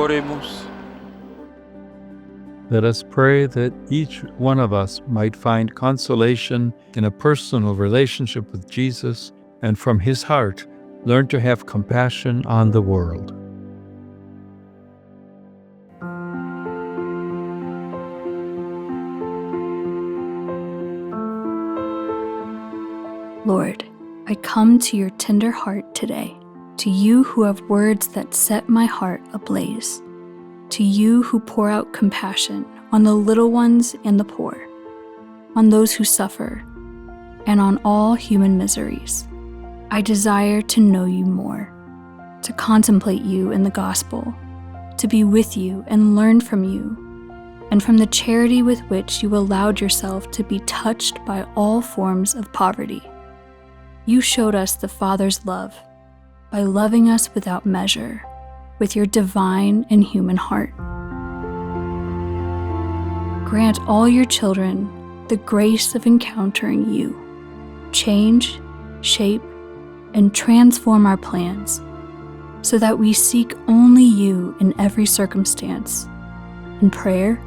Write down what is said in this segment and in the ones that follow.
Oremos. Let us pray that each one of us might find consolation in a personal relationship with Jesus and from his heart learn to have compassion on the world. Lord, I come to your tender heart today, to you who have words that set my heart ablaze, to you who pour out compassion on the little ones and the poor, on those who suffer, and on all human miseries. I desire to know you more, to contemplate you in the gospel, to be with you and learn from you, and from the charity with which you allowed yourself to be touched by all forms of poverty. You showed us the Father's love by loving us without measure, with your divine and human heart. Grant all your children the grace of encountering you. Change, shape, and transform our plans so that we seek only you in every circumstance, in prayer,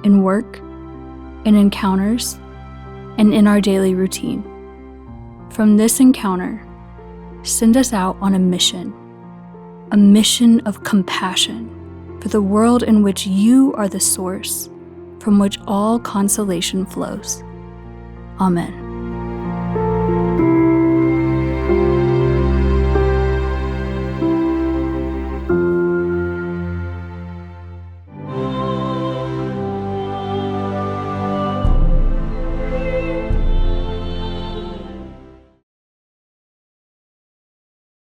in work, in encounters, and in our daily routine. From this encounter, send us out on a mission of compassion for the world in which you are the source from which all consolation flows. Amen.